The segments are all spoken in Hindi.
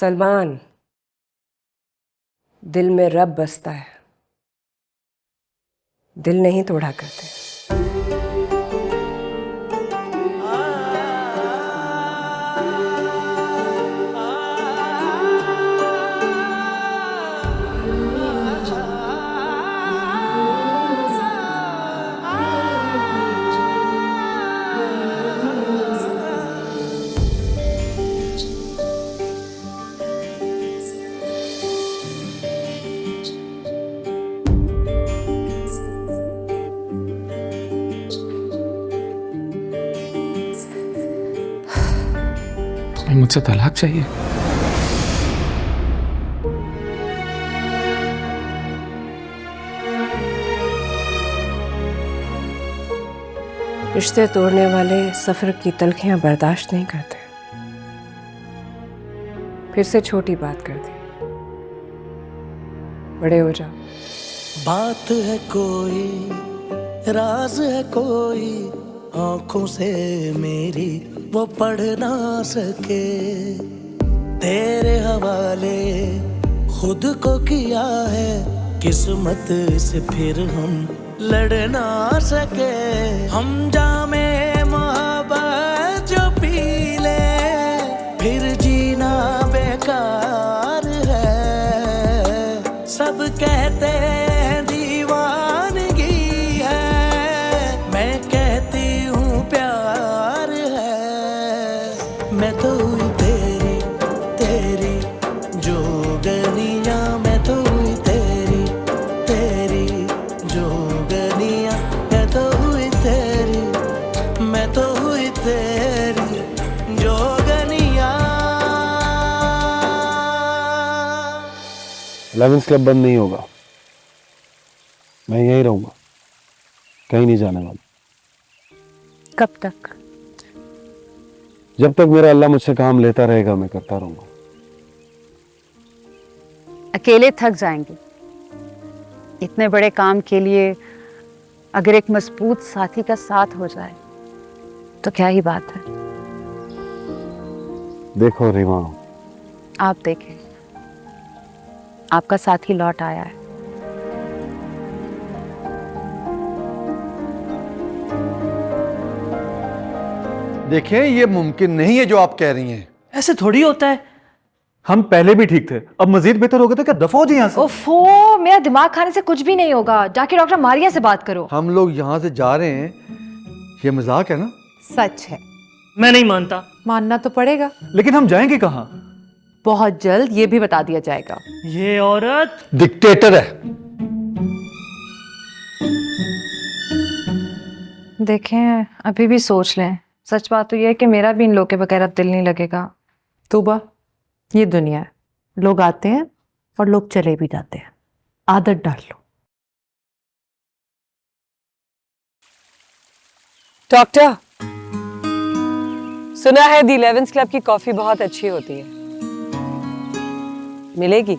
सलमान, दिल में रब बसता है, दिल नहीं तोड़ा करते। मुझसे तलाक चाहिए? रिश्ते तोड़ने वाले सफर की तलखियां बर्दाश्त नहीं करते। फिर से छोटी बात कर दी, बड़े हो जाओ। बात है कोई, राज है कोई, आंखों से मेरी वो पढ़ ना सके। तेरे हवाले खुद को किया है, किस्मत से फिर हम लड़ ना सके। हम जामे मोहब्बत जो पी ले, फिर जीना बेकार है। सब कहते हैं दीवानगी है, मैं कहती हूँ प्यार है। मैं तो हुई तेरी तेरी जोगनिया, मैं तो हुई तेरी तेरी जोगनिया, मैं तो हुई तेरी, मैं तो हुई तेरी जोगनिया। 11th क्लब बंद नहीं होगा, मैं यहीं रहूंगा, कहीं नहीं जाने वाला। कब तक? जब तक मेरा अल्लाह मुझसे काम लेता रहेगा मैं करता रहूंगा। अकेले थक जाएंगे। इतने बड़े काम के लिए अगर एक मजबूत साथी का साथ हो जाए तो क्या ही बात है। देखो रीमा, आप देखें, आपका साथी लौट आया है। देखिए, ये मुमकिन नहीं है जो आप कह रही हैं। ऐसे थोड़ी होता है। हम पहले भी ठीक थे, अब मजीद बेहतर हो गए तो क्या दफा हो जाए यहाँ से। ओफो, मेरा दिमाग खाने से कुछ भी नहीं होगा। जाके डॉक्टर मारिया से बात करो। हम लोग यहाँ से जा रहे हैं, ये मजाक है ना? सच है। मैं नहीं मानता। मानना तो पड़ेगा। लेकिन हम जाएंगे कहाँ? बहुत जल्द ये भी बता दिया जाएगा। ये औरत डिक्टेटर है। देखें, अभी भी सोच लें। सच बात तो ये है कि मेरा भी इन लोगों के बगैर अब दिल नहीं लगेगा। तूबा, ये दुनिया है, लोग आते हैं और लोग चले भी जाते हैं। आदत डाल लो। डॉक्टर, सुना है दी 11th क्लब की कॉफी बहुत अच्छी होती है, मिलेगी?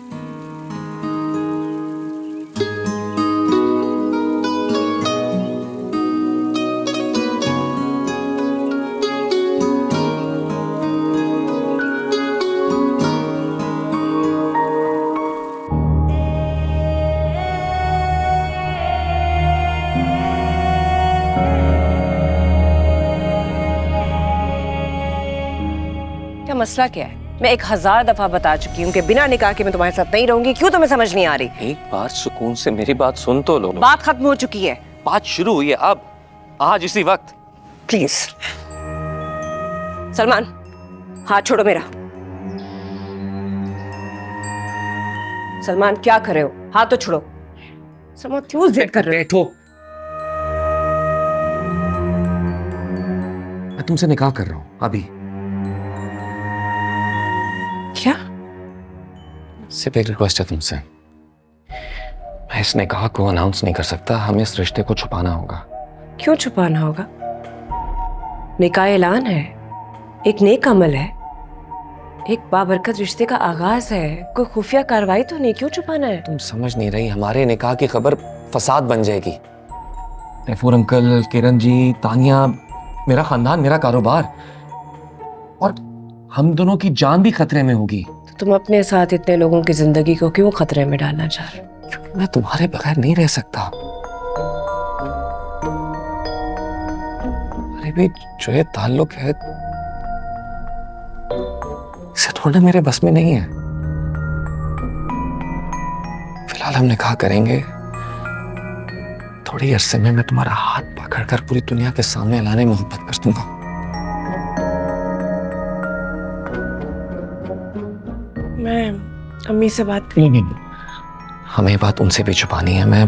क्या मसला क्या है? मैं 1000 दफा बता चुकी हूँ कि बिना निकाह के मैं तुम्हारे साथ नहीं रहूंगी। क्यों तुम्हें समझ नहीं आ रही? एक बार सुकून से मेरी बात सुन तो लो। बात खत्म हो चुकी है। बात शुरू हुई है अब, आज इसी वक्त। प्लीज सलमान, हाथ छोड़ो मेरा। सलमान, क्या कर रहे हो? हाथ तो छोड़ो। सलमान, क्यों जिद कर रहे हो? बैठो। मैं तुमसे निकाह कर रहा हूँ अभी। क्या? सिर्फ एक रिक्वेस्ट है तुमसे। मैं इस निकाह को अनाउंस नहीं कर सकता, हमें इस रिश्ते को छुपाना होगा। क्यों छुपाना होगा? निकाह ऐलान है, एक नेक अमल है, एक बाबरकत रिश्ते का आगाज है। कोई खुफिया कार्रवाई तो नहीं, क्यों छुपाना है? तुम समझ नहीं रही, हमारे निकाह की खबर फसाद बन जाएगी। तैफूर अंकल, किरण जी, तानिया, मेरा खानदान, मेरा कारोबार, और हम दोनों की जान भी खतरे में होगी। तो तुम अपने साथ इतने लोगों की जिंदगी को क्यों खतरे में डालना चाह रहे हो? क्योंकि मैं तुम्हारे बगैर नहीं रह सकता। अरे भी जो ये ताल्लुक है, इसे थोड़ा मेरे बस में नहीं है। फिलहाल हमने कहा करेंगे, थोड़ी अरसे में मैं तुम्हारा हाथ पकड़कर पूरी दुनिया के सामने लाने मोहब्बत कर दूंगा। मैं अम्मी से बात नहीं, हमें ये बात उनसे भी छुपानी है। मैं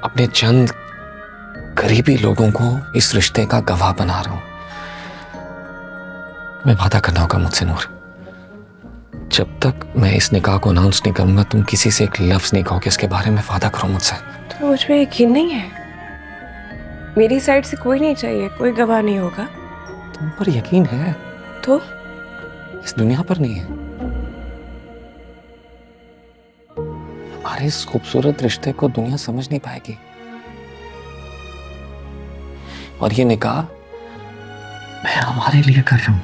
अपने चंद करीबी लोगों को इस रिश्ते का गवाह बना रहा हूं। मैं वादा करना होगा मुझसे नूर, जब तक मैं इस निकाह को अनाउंस नहीं करूंगा तुम किसी से एक लफ्ज नहीं कहोगे इसके बारे में। वादा करो मुझसे। तो मुझ पे यकीन नहीं है? मेरी साइड से कोई नहीं चाहिए, कोई गवाह नहीं होगा। तुम पर यकीन है तो इस दुनिया पर नहीं है। हमारे इस खूबसूरत रिश्ते को दुनिया समझ नहीं पाएगी। और ये निकाह मैं हमारे लिए कर रहा हूं,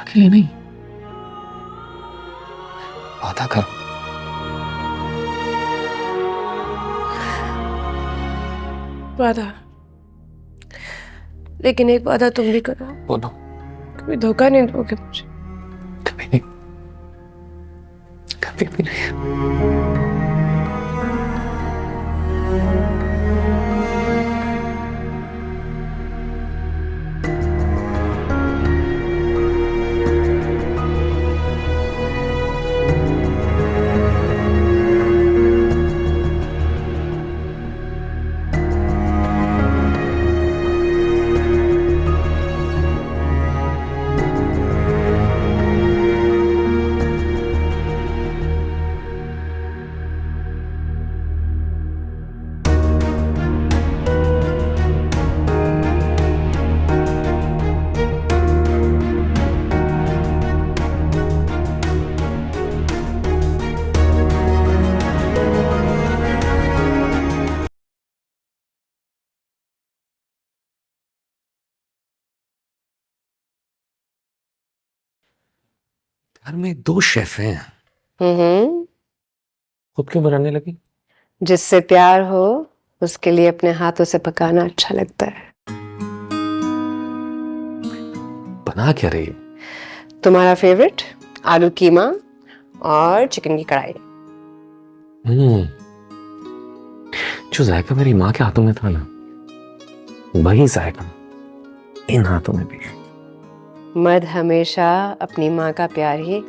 अकेले नहीं। वादा करो। वादा, लेकिन एक वादा तुम भी करो, बोलो। कभी धोखा नहीं दोगे मुझे। कभी नहीं, कभी भी नहीं। घर में 2 शेफ हैं, खुद क्यों बनाने लगी? जिससे प्यार हो उसके लिए अपने हाथों से पकाना अच्छा लगता है। बना क्या रही? तुम्हारा फेवरेट आलू कीमा और चिकन की कढ़ाई। जो जायका मेरी माँ के हाथों में था ना, वही जायका इन हाथों में भी। मर्द हमेशा अपनी माँ का प्यार ही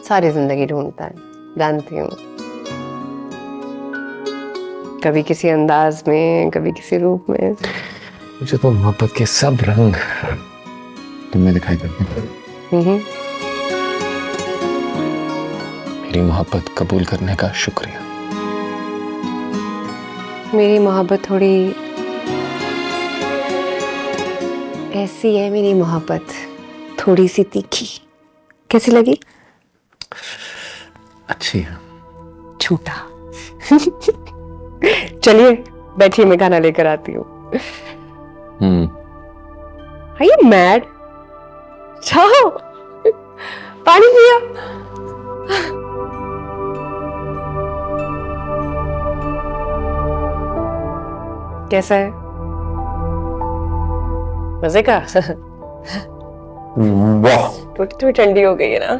सारी जिंदगी ढूंढता है, जानती हूँ। कभी किसी अंदाज में, कभी किसी रूप में। मुझे तो मोहब्बत के सब रंग तुम्हें दिखाई देते हैं। मेरी मोहब्बत कबूल करने का शुक्रिया। मेरी मोहब्बत थोड़ी ऐसी है, मेरी मोहब्बत थोड़ी सी तीखी। कैसी लगी? अच्छी है। झूठा। चलिए बैठिए, मैं खाना लेकर आती हूँ। Are you mad? जाओ, पानी पियो। कैसा है? मजे का? वाह। थोड़ी ठंडी हो गई है ना?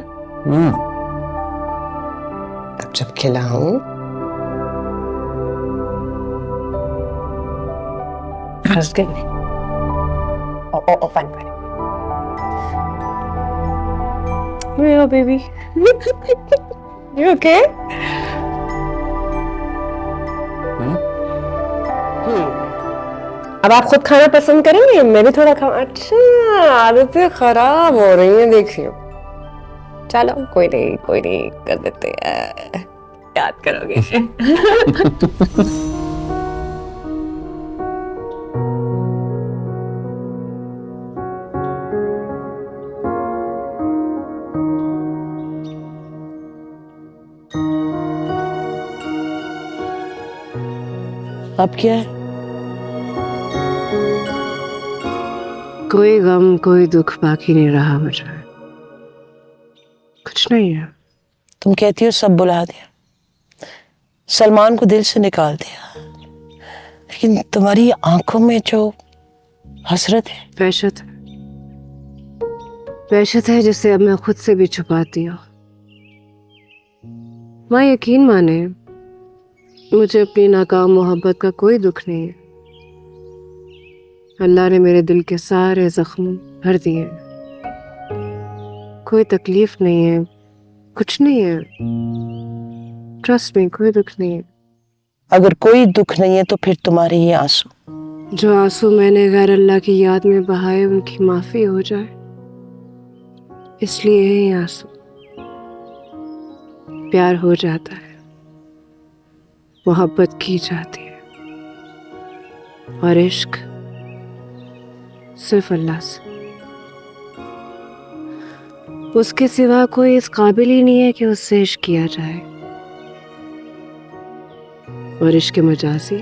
अब जब खिलाऊं फंस गई। ओ पानी। Where are baby? You okay? अब आप खुद खाना पसंद करेंगे? मैं भी थोड़ा खाऊं। अच्छा, आदतें खराब हो रही हैं, देखियो। चलो कोई नहीं कर देते हैं। याद करोगे? अब क्या है? कोई गम कोई दुख बाकी नहीं रहा मुझे, कुछ नहीं है। तुम कहती हो सब बुला दिया, सलमान को दिल से निकाल दिया, लेकिन तुम्हारी आंखों में जो हसरत है, वहशत है जिसे अब मैं खुद से भी छुपाती हूँ। माँ यकीन माने, मुझे अपनी नाकाम मोहब्बत का कोई दुख नहीं है। अल्लाह ने मेरे दिल के सारे जख्म भर दिए, कोई तकलीफ नहीं है, कुछ नहीं है। ट्रस्ट में कोई दुख नहीं है। अगर कोई दुख नहीं है तो फिर तुम्हारे ये आंसू, जो आंसू मैंने गैर अल्लाह की याद में बहाए, उनकी माफी हो जाए, इसलिए ये आंसू। प्यार हो जाता है, मोहब्बत की जाती है, और इश्क सिर्फ अल्लाह से। उसके सिवा कोई इस काबिल ही नहीं है कि उससे इश्क किया जाए। और इश्क मजाजी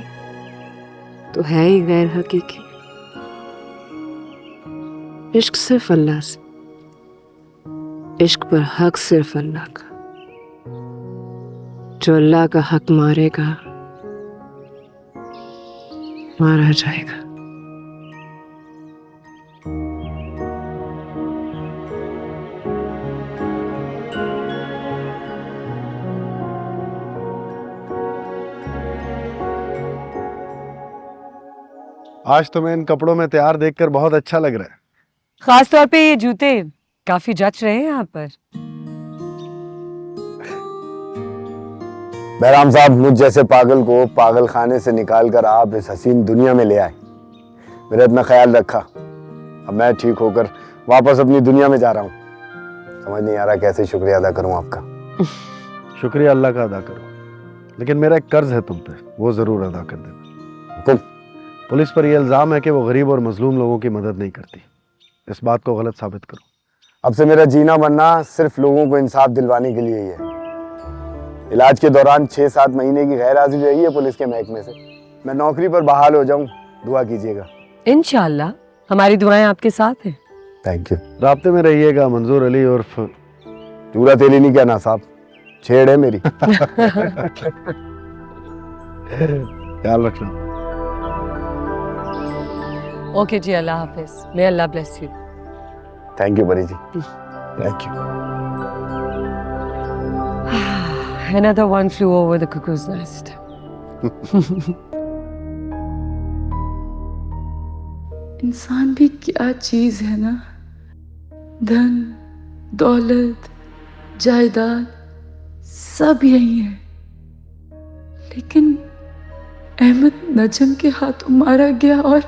तो है ही गैर हकीकी। इश्क सिर्फ अल्लाह से, इश्क पर हक सिर्फ अल्लाह का। जो अल्लाह का हक मारेगा, मारा जाएगा। आज तुम्हें इन कपड़ों में तैयार देखकर बहुत अच्छा लग रहा है। खास तौर पे ये जूते काफी जच रहे हैं यहाँ पर। बहराम साहब, मुझ जैसे पागल को पागल खाने से निकालकर आप इस हसीन दुनिया में ले आए, मेरा इतना ख्याल रखा। अब मैं ठीक होकर वापस अपनी दुनिया में जा रहा हूँ। समझ नहीं आ रहा कैसे शुक्रिया अदा करूँ आपका। शुक्रिया अल्लाह का अदा करो, लेकिन मेरा एक कर्ज है तुम पे, वो जरूर अदा कर देना। हुक्म। पुलिस पर यह इल्जाम है कि वो गरीब और मजलूम लोगों की मदद नहीं करती। इस बात को गलत साबित करो। अब से मेरा जीना मरना सिर्फ लोगों को इंसाफ दिलवाने के लिए ही है। इलाज के दौरान 6-7 महीने की गैर हाजिरी रही है पुलिस के महकमे से। मैं नौकरी पर बहाल हो जाऊं, दुआ कीजिएगा। इंशाअल्लाह हमारी दुआएं आपके साथ हैं। Thank you. राब्ते में रहिएगा। मंजूर अली उर्फ चूरा तेली नहीं कहना साहब, छेड़ है मेरी। ख्याल रखना। ओके जी, अल्लाह हाफिज। May Allah bless you. Thank you Pari ji, thank you. Another one flew over the cuckoo's nest. इंसान भी क्या चीज है ना, धन दौलत जायदाद सब यही है, लेकिन अहमद नजम के हाथों मारा गया और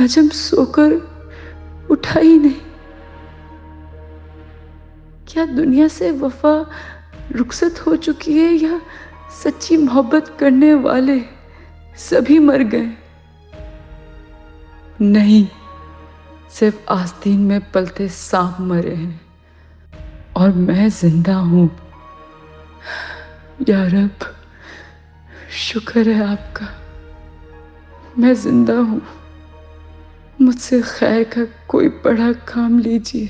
नजम सोकर उठा ही नहीं। क्या दुनिया से वफा रुखसत हो चुकी है, या सच्ची मोहब्बत करने वाले सभी मर गए? नहीं, सिर्फ आस्तीन में पलते सांप मरे हैं और मैं जिंदा हूं। या रब, शुक्र है आपका, मैं जिंदा हूं। मुझसे खैर का कोई बड़ा काम लीजिए।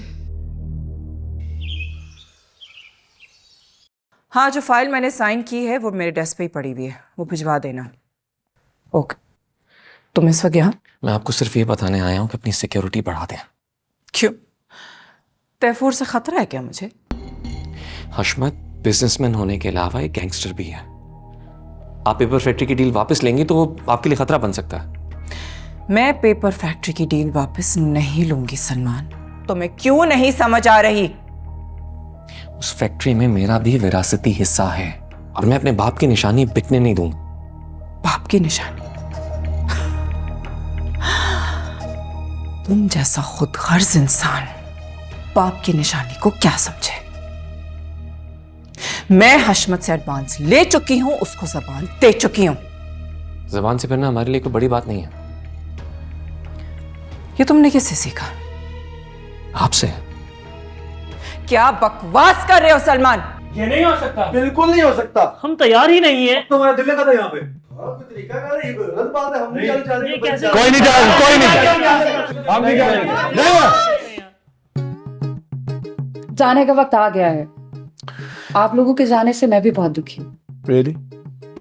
हाँ, जो फाइल मैंने साइन की है वो मेरे डेस्क पे ही पड़ी हुई है, वो भिजवा देना। ओके। तुम इस वक्त यहाँ? मैं आपको सिर्फ ये बताने आया हूँ कि अपनी सिक्योरिटी बढ़ा दें। क्यों? तैफूर से खतरा है क्या मुझे? हशमत बिजनेसमैन होने के अलावा एक गैंगस्टर भी है। आप पेपर फैक्ट्री की डील वापस लेंगी तो वो आपके लिए खतरा बन सकता है। मैं पेपर फैक्ट्री की डील वापस नहीं लूंगी सलमान। तुम्हें क्यों नहीं समझ आ रही? उस फैक्ट्री में मेरा भी विरासती हिस्सा है और मैं अपने बाप की निशानी बिकने नहीं दूंगा। बाप की निशानी? तुम जैसा खुदगर्ज इंसान बाप की निशानी को क्या समझे? मैं हशमत से एडवांस ले चुकी हूं, उसको जबान दे चुकी हूं। जबान से फिरना हमारे लिए कोई बड़ी बात नहीं है। ये तुमने किससे सीखा? आपसे। क्या बकवास कर रहे हो सलमान? ये नहीं हो सकता। बिल्कुल नहीं हो सकता। हम तैयार ही नहीं है। तुम्हारा दिल का था यहाँ पे। ये कैसे कोई नहीं जा, कोई नहीं, हम नहीं जाएंगे। जाने का वक्त आ गया है। आप लोगों के जाने से मैं भी बहुत दुखी हूँ। Really?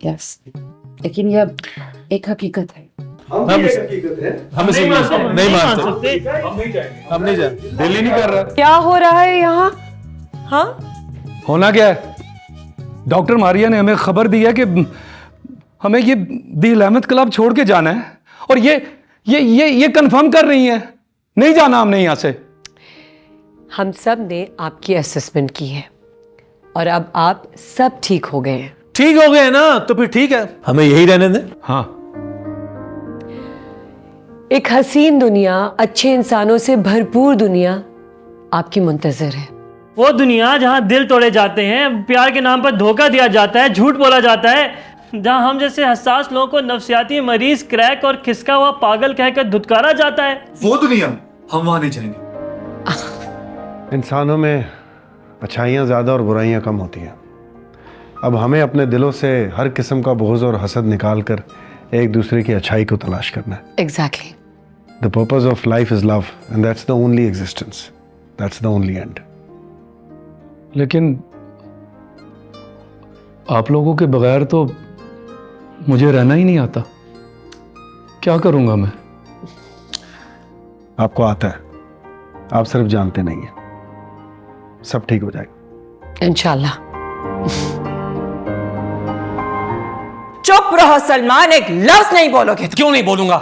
यस, लेकिन यह एक हकीकत है। हम इसे नहीं मान सकते, हम नहीं जाएंगे, दिल ही नहीं कर रहा। क्या हो रहा है यहाँ? हाँ, होना क्या है? डॉक्टर मारिया ने हमें खबर दी है कि हमें ये दिल अहमद क्लब छोड़ के जाना है, और ये कंफर्म कर रही है, नहीं जाना हमने यहाँ से। हम सब ने आपकी असेसमेंट की है और अब आप सब ठीक हो गए हैं। ठीक हो गए ना, तो फिर ठीक है, हमें यही रहने दें। हाँ, एक हसीन दुनिया, अच्छे इंसानों से भरपूर दुनिया आपकी मुंतजर है। वो दुनिया जहाँ दिल तोड़े जाते हैं, प्यार के नाम पर धोखा दिया जाता है, झूठ बोला जाता है, जहाँ हम जैसे हसास लोगों को नफसियाती मरीज, क्रैक और खिसका हुआ पागल कहकर धुतकारा जाता है। वो दुनिया हम वहां नहीं जाएंगे। इंसानों में अच्छाइयाँ ज़्यादा और बुराइयाँ कम होती हैं। अब हमें अपने दिलों से हर किस्म का बोझ और हसद निकाल कर एक दूसरे की अच्छाई को तलाश करना है। Exactly. The purpose of life is love, and that's the only existence. That's the only end. लेकिन आप लोगों के बगैर तो मुझे रहना ही नहीं आता। क्या करूंगा मैं? आपको आता है, आप सिर्फ जानते नहीं हैं। सब ठीक हो जाएगा इंशाल्लाह। चुप रहो सलमान, एक लफ्ज नहीं बोलोगे। क्यों नहीं बोलूंगा?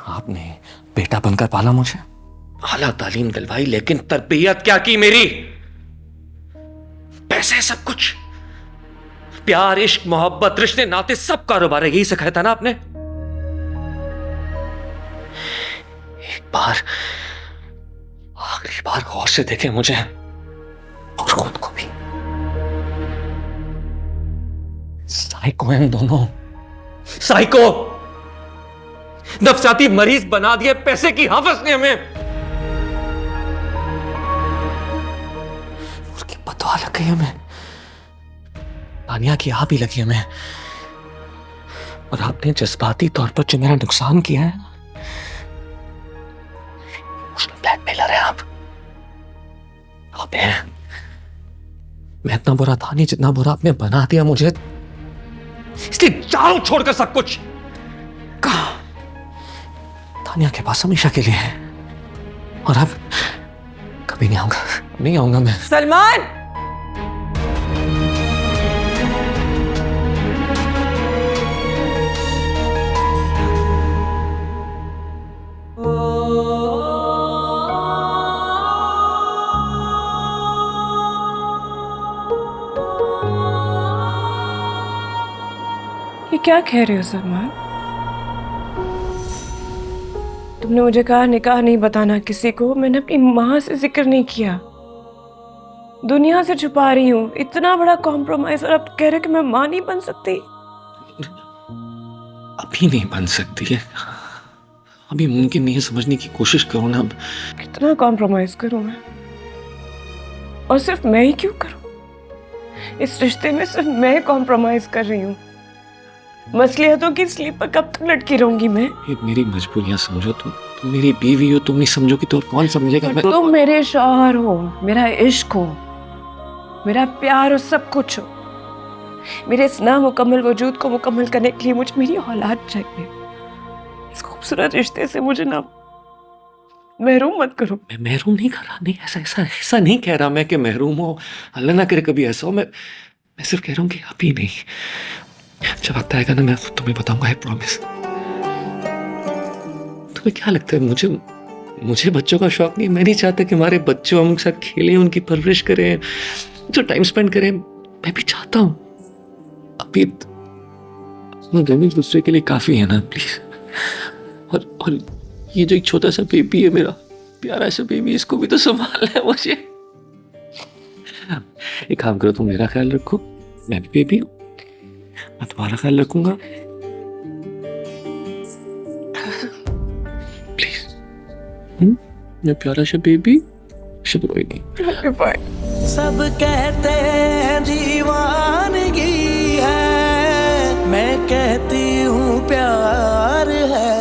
आपने बेटा बनकर पाला मुझे, आला तालीम दिलवाई, लेकिन तरबियत क्या की मेरी? पैसे सब कुछ, प्यार, इश्क, मोहब्बत, रिश्ते, नाते, सब कारोबार है। यही सिखाया था ना आपने। एक बार, आखिरी बार गौर से देखें मुझे और खुद को भी। साइको हैं दोनों, साइको। नफसाती मरीज बना दिए पैसे की हाफिज ने हमें। उसकी बदवा लग गई हमें, तानिया की आप ही लगी हमें। और आपने जज्बाती तौर पर जो मेरा नुकसान किया है, उसमें ब्लैकमेलर है आप हैं। मैं इतना बुरा था नहीं जितना बुरा आपने बना दिया मुझे, इसलिए जाओ छोड़कर सब कुछ। कहा तानिया के पास हमेशा के लिए है, और अब कभी नहीं आऊंगा, नहीं आऊंगा मैं। सलमान, ये क्या कह रहे हो सलमान? तुमने मुझे कहा निकाह नहीं बताना किसी को, मैंने अपनी माँ से जिक्र नहीं किया, दुनिया से छुपा रही हूँ। इतना बड़ा कॉम्प्रोमाइज, और अब कह रहे कि मैं माँ नहीं बन सकती। अभी नहीं बन सकती है, अभी मुमकिन नहीं है, समझने की कोशिश करो ना। अब कितना कॉम्प्रोमाइज करूं मैं? और सिर्फ मैं ही क्यों करूं? इस रिश्ते में सिर्फ मैं कॉम्प्रोमाइज कर रही हूँ। मसलियतों की स्लीप पर कब तक लटकी रहूंगी मैं? ये मेरी मजबूरियां समझो, तुम मेरी बीवी हो, तुम नहीं समझोगी तो और कौन समझेगा? मैं तुम मेरे शौहर हो, मेरा इश्क हो, मेरा प्यार हो, सब कुछ हो। मेरे इस नामुकम्मल वजूद को मुकम्मल करने के लिए मुझे मेरी औलाद चाहिए। इस खूबसूरत रिश्ते से मुझे ना महरूम मत करो। मैं महरूम नहीं कर रहा, नहीं ऐसा नहीं कह रहा मैं कि महरूम हो, अल्लाह ना करे कभी ऐसा हो। मैं सिर्फ कह रहा हूँ कि अभी नहीं, जब वक्त आएगा ना मैं तुम्हें बताऊंगा, आई प्रॉमिस। तुम्हें क्या लगता है मुझे बच्चों का शौक नहीं? मैं नहीं चाहता कि हमारे बच्चों हम उनके साथ खेलें, उनकी परवरिश करें, जो टाइम स्पेंड करें। मैं भी चाहता हूँ, अभी एक दूसरे के लिए काफी है ना, प्लीज। और ये जो एक छोटा सा बेबी है, मेरा प्यारा सा बेबी, इसको भी तो संभालना है मुझे। एक काम करो, तुम मेरा ख्याल रखो, मैं भी बेबी हूँ, मैं तुम्हारा ख्याल रखूंगा, प्लीज। मैं प्यारा सा बेबी, शुभ रोएगी। सब कहते हैं दीवानगी है, मैं कहती हूँ प्यार है,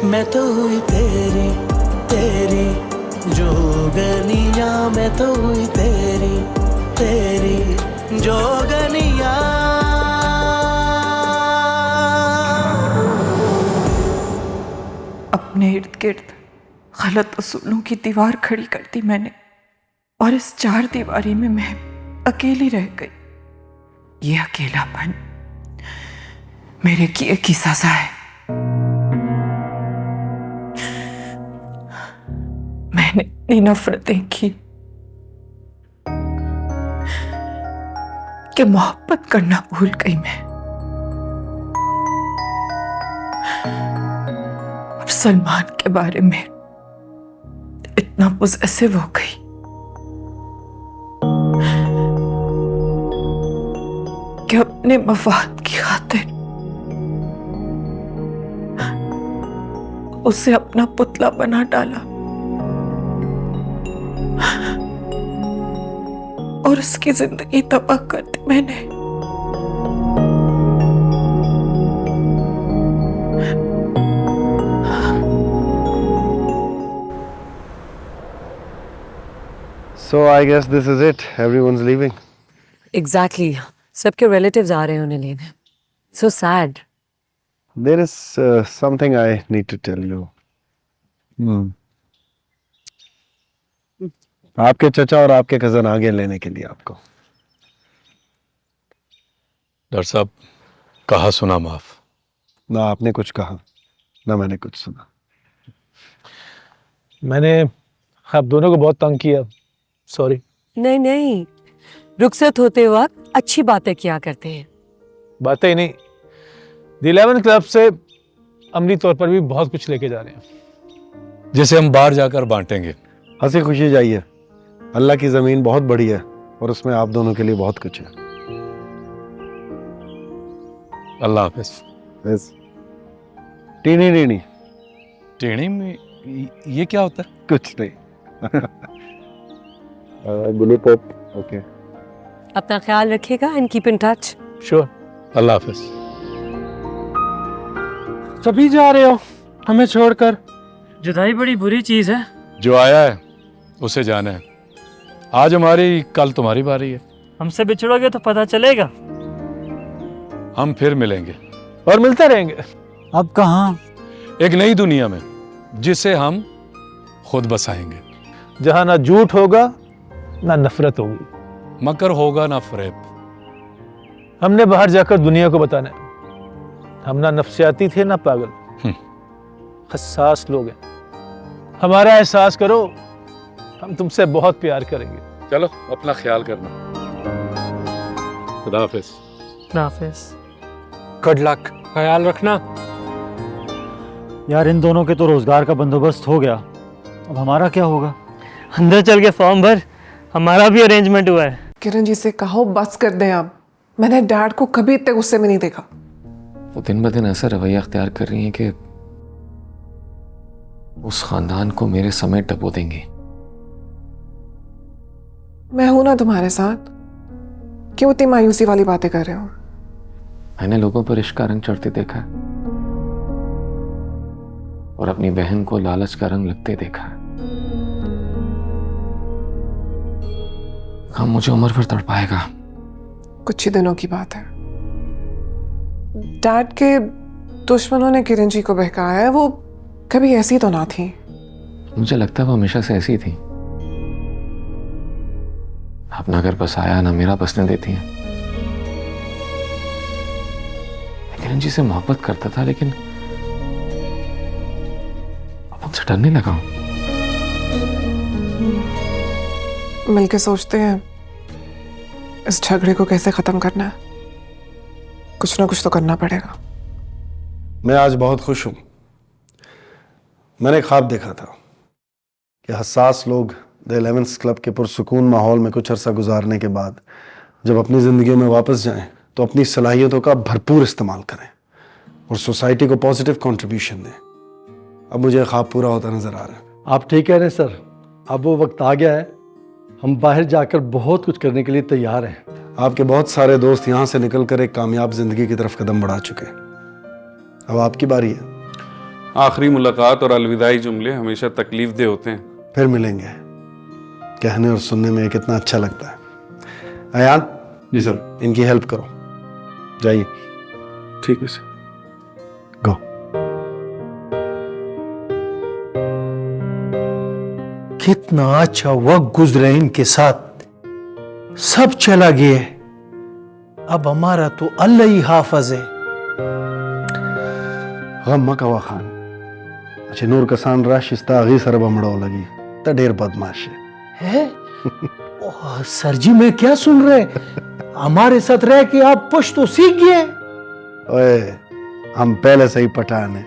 मैं तो हुई तेरी तेरी जोगनिया, मैं तो हुई तेरी तेरी जोगनिया। अपने इर्द गिर्द गलत उसूलों की दीवार खड़ी कर दी मैंने, और इस चार दीवारी में मैं अकेली रह गई। ये अकेलापन मेरे किए की सजा है। मैंने इतनी नफरतें की कि मोहब्बत करना भूल गई मैं। और सलमान के बारे में इतना पोजेसिव हो गई कि अपने मफाद की खातिर उसे अपना पुतला बना डाला और उसकी जिंदगी तबाह कर दी मैंने। So I guess this is it. Everyone's leaving. Exactly सबके रिलेटिव्स आ रहे हैं उन्हें लेने। So sad. There is something I need to tell you. आपके चचा और आपके कजन आ गए लेने के लिए आपको। डॉक्टर साहब, कहा सुना माफ। ना आपने कुछ कहा ना मैंने कुछ सुना। मैंने आप दोनों को बहुत तंग किया, सॉरी। नहीं नहीं, रुखसत होते वक्त अच्छी बातें किया करते हैं। बातें ही नहीं, द 11 क्लब से अमली तौर पर भी बहुत कुछ लेके जा रहे हैं, जैसे हम बाहर जाकर बांटेंगे। हंसी खुशी जाइए, अल्लाह की जमीन बहुत बड़ी है और उसमें आप दोनों के लिए बहुत कुछ है। अल्लाह हाफिज। टीनी टीनी टेढ़ी में ये क्या होता है? कुछ नहीं। गुली पोप। ओके, अपना ख्याल रखिएगा and keep in touch. Sure. Allah हाफिज। सभी जा रहे हो हमें छोड़कर? जुदाई बड़ी बुरी चीज है। जो आया है उसे जाना है। आज हमारी, कल तुम्हारी बारी है। हमसे बिछड़ोगे तो पता चलेगा। हम फिर मिलेंगे और मिलते रहेंगे। अब कहाँ? एक नई दुनिया में जिसे हम खुद बसाएंगे, जहाँ ना झूठ होगा ना नफरत होगी, मकर होगा ना फरेब। हमने बाहर जाकर दुनिया को बताना है, हम ना नफसियाती थे ना पागल, हसास लोग हैं। हमारा एहसास करो, हम तुमसे बहुत प्यार करेंगे। चलो अपना ख्याल करना। खुदा हाफिज। नाफिज। गुड लक, ख्याल रखना। यार इन दोनों के तो रोजगार का बंदोबस्त हो गया, अब हमारा क्या होगा? अंदर चल के फॉर्म भर, हमारा भी अरेंजमेंट हुआ है। किरण जी से कहो बस कर दें अब। मैंने डैड को कभी इतने गुस्से में नहीं देखा। वो दिन ब दिन ऐसा रवैया अख्तियार कर रही हैं कि उस खानदान को मेरे समेत डबो देंगी। मैं हूं ना तुम्हारे साथ, क्यों इतनी मायूसी वाली बातें कर रहे हो? मैंने लोगों पर इश्क का रंग चढ़ते देखा है और अपनी बहन को लालच का रंग लगते देखा है। हम मुझे उम्र भर तड़पाएगा। कुछ ही दिनों की बात है। डैड के दुश्मनों ने किरण जी को बहकाया है, वो कभी ऐसी तो ना थी। मुझे लगता है वो हमेशा से ऐसी थी। अपना घर बसाया ना मेरा बसने देती हैं। मैं किरण जी से मोहब्बत करता था, लेकिन अब उनसे डरने लगा हूं। मिलके सोचते हैं इस झगड़े को कैसे खत्म करना है। कुछ ना कुछ तो करना पड़ेगा। मैं आज बहुत खुश हूं। मैंने ख्वाब देखा था कि हसास लोग द 11th क्लब के पुरसुकून माहौल में कुछ अरसा गुजारने के बाद जब अपनी ज़िंदगी में वापस जाएं तो अपनी सलाहियतों का भरपूर इस्तेमाल करें और सोसाइटी को पॉजिटिव कंट्रीब्यूशन दें। अब मुझे ख्वाब पूरा होता नजर आ रहा है। आप ठीक कह रहे हैं सर, अब वो वक्त आ गया है। हम बाहर जाकर बहुत कुछ करने के लिए तैयार हैं। आपके बहुत सारे दोस्त यहां से निकलकर एक कामयाब जिंदगी की तरफ कदम बढ़ा चुके हैं। अब आपकी बारी है। आखिरी मुलाकात और अलविदाई जुमले हमेशा तकलीफ दे होते हैं। फिर मिलेंगे। कहने और सुनने में कितना अच्छा लगता है। अयान। जी सर। इनकी हेल्प करो, जाइए। ठीक है सर। गो। कितना अच्छा वक्त गुजरे इनके साथ, सब चला गया। अब हमारा तो अल्लाह ही हाफिज है। गम मकवा खान अच्छे नूर कसान राशिस्ता अगी सर बमड़ो लगी तो ढेर बदमाश है। ओह, सर जी मैं क्या सुन रहे, हमारे साथ रह के आप पश्तो सीख गए। ओए, हम पहले से ही पठान है।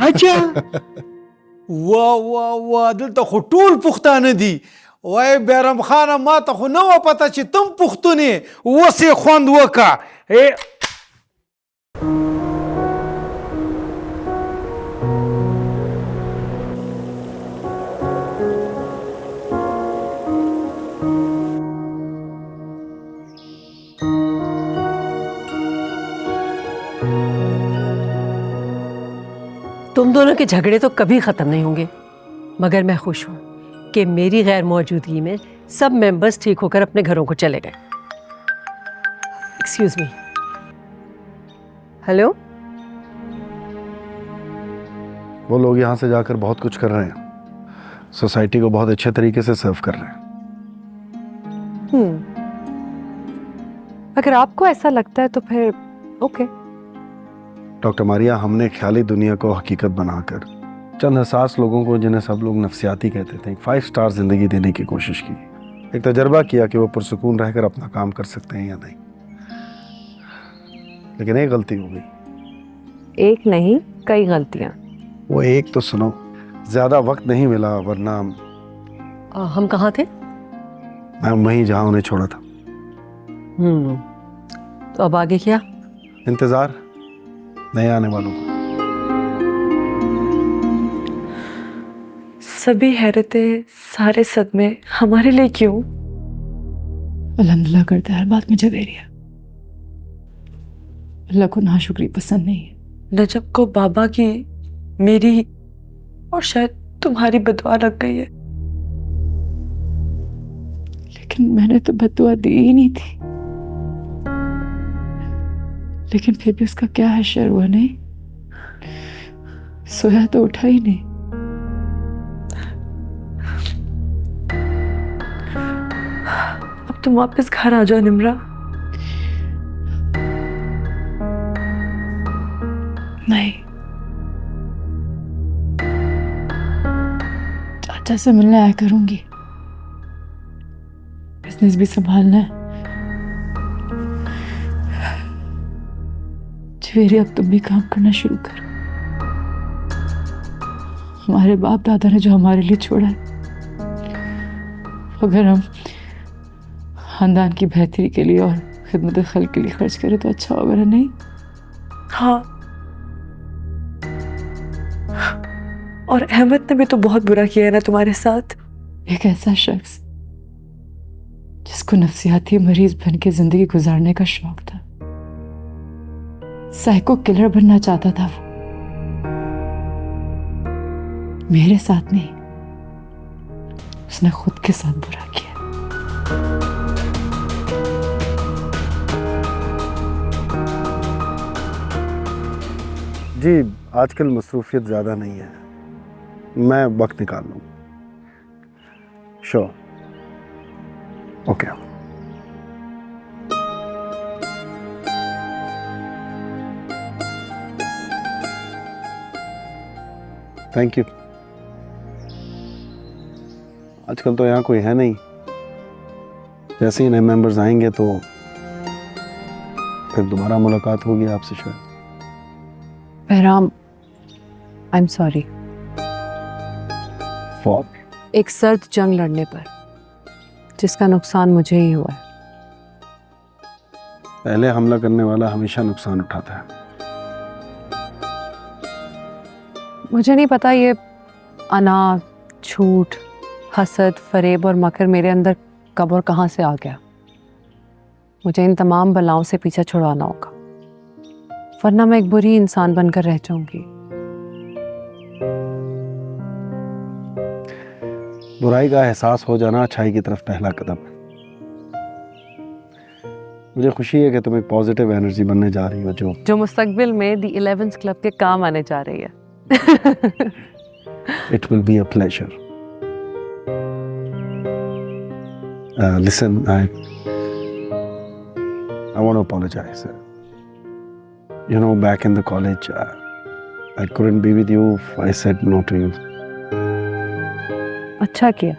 अच्छा। वाह वाह वाह, दिल तो खुटूल पुख्ताने दी। ओए बैरम खान मा तो खु नवा पता ची तुम पुख्तुने वो से खोंद वका ए। तुम दोनों के झगड़े तो कभी खत्म नहीं होंगे, मगर मैं खुश हूं कि मेरी गैर मौजूदगी में सब मेंबर्स ठीक होकर अपने घरों को चले गए। Excuse me. हेलो। वो लोग यहाँ से जाकर बहुत कुछ कर रहे हैं, सोसाइटी को बहुत अच्छे तरीके से सर्व कर रहे हैं। अगर आपको ऐसा लगता है तो फिर ओके। डॉक्टर मारिया, हमने ख्याली दुनिया को हकीकत बनाकर चंद हसास लोगों को, जिन्हें सब लोग नफ्सियाती कहते थे, एक 5 स्टार जिंदगी देने की कोशिश की। एक तजर्बा किया कि वो पुरसुकून रहकर अपना काम कर सकते हैं या नहीं। लेकिन एक गलती हो गई। एक नहीं, कई गलतियां। वो एक तो सुनो, ज्यादा वक्त नहीं मिला, वरना हम कहाँ थे? मैं वहीं जहां उन्हें छोड़ा था। तो अब आगे क्या? इंतजार नए आने वालों को। सभी हैरतें, सारे सदमे हमारे लिए क्यों? अल्हम्दुलिल्लाह करता है, हर बात मुझे दे रही है। अल्लाह को नाशुक्री पसंद नहीं है। नजब को बाबा की, मेरी और शायद तुम्हारी बदुआ लग गई है। लेकिन मैंने तो बदुआ दी ही नहीं थी। लेकिन फिर भी उसका क्या हशर हुआ नहीं, सोया तो उठा ही नहीं। अब तुम वापस घर आ जाओ निम्रा। नहीं, चाचा से मिलने आया करूंगी, बिजनेस भी संभालना है। जवेरी, अब तुम भी काम करना शुरू कर। हमारे बाप दादा ने जो हमारे लिए छोड़ा है, अगर हम खानदान की बेहतरी के लिए और खिदमत खल्क के लिए खर्च करें तो अच्छा होगा, नहीं? हाँ, और अहमद ने भी तो बहुत बुरा किया है ना तुम्हारे साथ। एक ऐसा शख्स जिसको नफ्सियाती मरीज बन के जिंदगी गुजारने का शौक था, साइको किलर बनना चाहता था वो। मेरे साथ नहीं, उसने खुद के साथ बुरा किया। जी, आजकल मसरूफियत ज़्यादा नहीं है, मैं वक्त निकाल लूँ। Sure, okay. Thank you. आजकल तो यहाँ कोई है नहीं, जैसे ही नए मेंबर्स आएंगे तो फिर दोबारा मुलाकात होगी आपसे शायद। Bahram, I am sorry. For? एक सर्द जंग लड़ने पर, जिसका नुकसान मुझे ही हुआ है। पहले हमला करने वाला हमेशा नुकसान उठाता है। मुझे नहीं पता ये अना, झूठ, हसद, फरेब और मकर मेरे अंदर कब और कहाँ से आ गया, मुझे इन तमाम बलाओं से पीछा छुड़वाना होगा, वरना मैं एक बुरी इंसान बनकर रह जाऊंगी। बुराई का एहसास हो जाना अच्छाई की तरफ पहला कदम है। मुझे खुशी है कि तुम एक पॉजिटिव एनर्जी बनने जा रही हो जो मुस्तकबिल में द 11th क्लब के काम आने जा रही है। It will be a pleasure. Listen, I want to apologize. You know, back in the college, I couldn't be with you. I said no to you. अच्छा किया।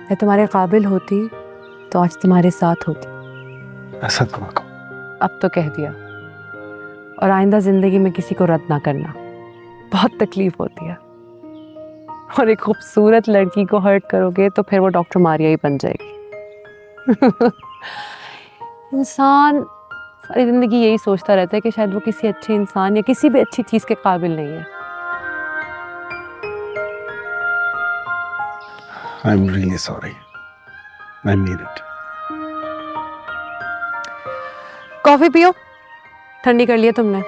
मैं तुम्हारे काबिल होती तो आज तुम्हारे साथ होती। ऐसा तो ना कहो। अब तो कह दिया। और आइंदा जिंदगी में किसी को रद्द ना करना, बहुत तकलीफ होती है। और एक खूबसूरत लड़की को हर्ट करोगे तो फिर वो डॉक्टर मारिया ही बन जाएगी। इंसान सारी जिंदगी यही सोचता रहता है कि शायद वो किसी अच्छे इंसान या किसी भी अच्छी चीज के काबिल नहीं है। I'm really sorry. I mean it. Coffee पियो, ठंडी कर लिया तुमने।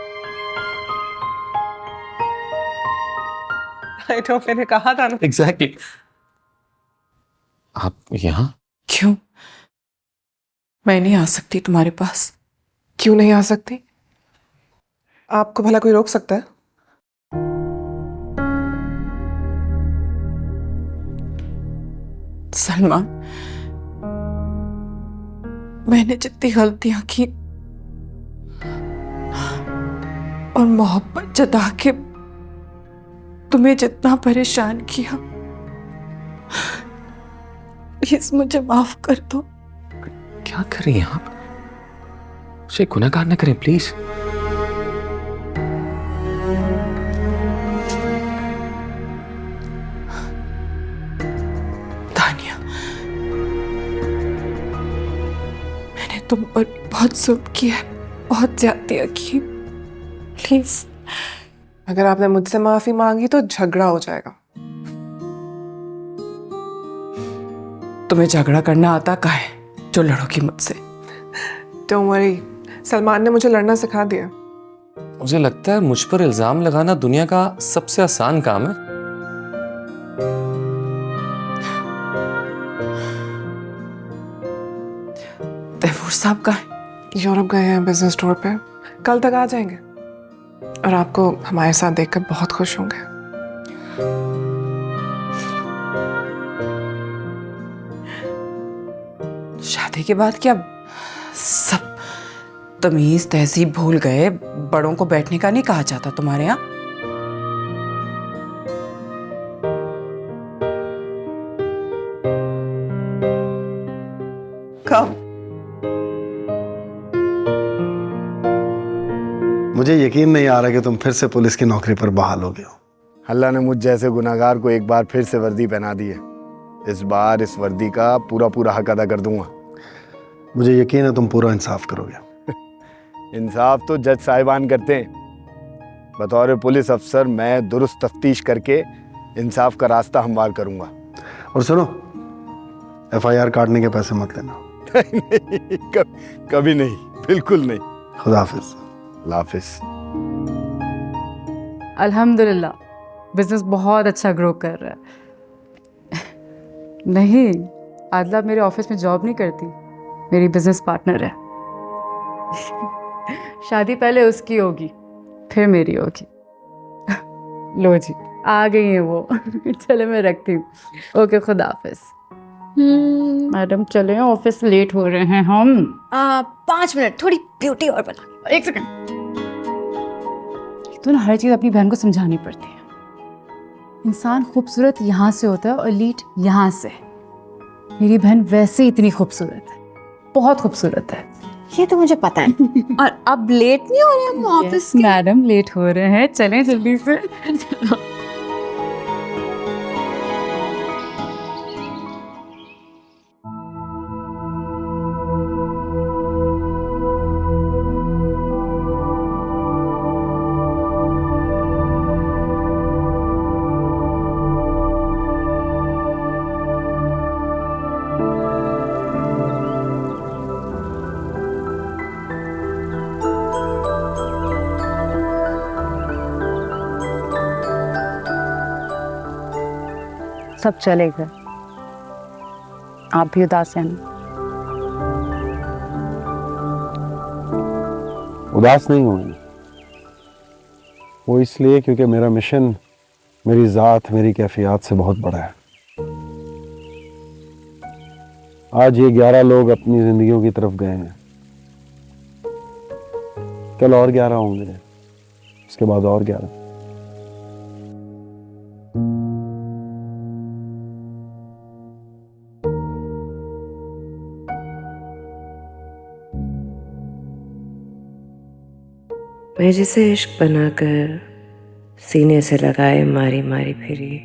तो मैंने कहा था ना। एग्जैक्टली। आप यहाँ क्यों? मैं नहीं आ सकती तुम्हारे पास। क्यों नहीं आ सकती? आपको भला कोई रोक सकता है? सलमान, मैंने जितनी गलतियां की और मोहब्बत जता के तुम्हें जितना परेशान किया, प्लीज मुझे माफ कर दो। क्या कर रही हैं आप? मुझे गुनहगार न करें प्लीज। तानिया, मैंने तुम पर बहुत जुल्म किया है, बहुत ज्यादतियां की। प्लीज, अगर आपने मुझसे माफी मांगी तो झगड़ा हो जाएगा। तुम्हें झगड़ा करना आता का है जो लड़ोगी मुझसे। डोंट वरी, सलमान ने मुझे लड़ना सिखा दिया। मुझे लगता है मुझ पर इल्जाम लगाना दुनिया का सबसे आसान काम है। तैफूर साहब का यूरोप गए हैं बिजनेस टूर पे, कल तक आ जाएंगे और आपको हमारे साथ देखकर बहुत खुश होंगे। शादी के बाद क्या सब तमीज तहजीब भूल गए? बड़ों को बैठने का नहीं कहा जाता तुम्हारे यहाँ? कब? मुझे यकीन नहीं आ रहा कि तुम फिर से पुलिस की नौकरी पर बहाल हो गए हो। अल्लाह ने मुझ जैसे गुनाहगार को एक बार फिर से वर्दी पहना दी है। इस बार इस वर्दी का पूरा पूरा हक अदा कर दूंगा। मुझे यकीन है तुम पूरा इंसाफ करोगे। इंसाफ तो जज साहिबान करते हैं। बतौर पुलिस अफसर मैं दुरुस्त तफ्तीश करके इंसाफ का रास्ता हमवार करूंगा। और सुनो, FIR काटने के पैसे मत लेना। नहीं, कभी नहीं, बिल्कुल नहीं। खुदा हाफिज। हाफिज। अल्हम्दुलिल्लाह, बिजनेस बहुत अच्छा ग्रो कर रहा है। नहीं, आदला मेरे ऑफिस में जॉब नहीं करती, मेरी बिजनेस पार्टनर है। शादी पहले उसकी होगी, फिर मेरी होगी। लो जी, आ गई है वो। चले मैं रखती हूँ। ओके, खुदा हाफिज। मैडम चले, ऑफिस लेट हो रहे हैं हम। 5 मिनट, थोड़ी ब्यूटी और बना। 1 सेकंड। तो ना हर चीज़ अपनी बहन को समझानी पड़ती है। इंसान खूबसूरत यहाँ से होता है और लीट यहाँ से। मेरी बहन वैसे ही इतनी खूबसूरत है, बहुत खूबसूरत है। ये तो मुझे पता है। और अब लेट नहीं हो रहे हम ऑफिस के? मैडम लेट हो रहे हैं, चलें जल्दी से। सब चले गए, आप भी उदास हैं ना? उदास नहीं हूं मैं। वो इसलिए क्योंकि मेरा मिशन मेरी ज़ात, मेरी कैफियत से बहुत बड़ा है। आज ये 11 लोग अपनी जिंदगियों की तरफ गए हैं, कल और 11 होंगे, उसके बाद और 11। मैं जिसे इश्क बनाकर सीने से लगाए मारी मारी फिरी,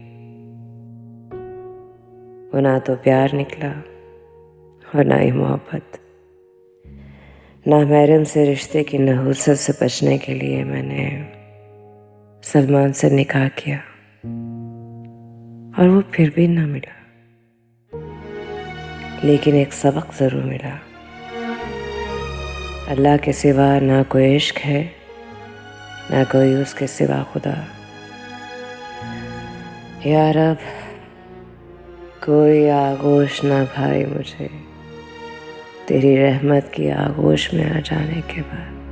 वो ना तो प्यार निकला और ना ही मोहब्बत। नामहरम से रिश्ते की नहुसत से बचने के लिए मैंने सलमान से निकाह किया और वो फिर भी ना मिला। लेकिन एक सबक जरूर मिला, अल्लाह के सिवा ना कोई इश्क है, ना कोई उसके सिवा खुदा। या रब, कोई आगोश ना भाई मुझे तेरी रहमत की आगोश में आ जाने के बाद।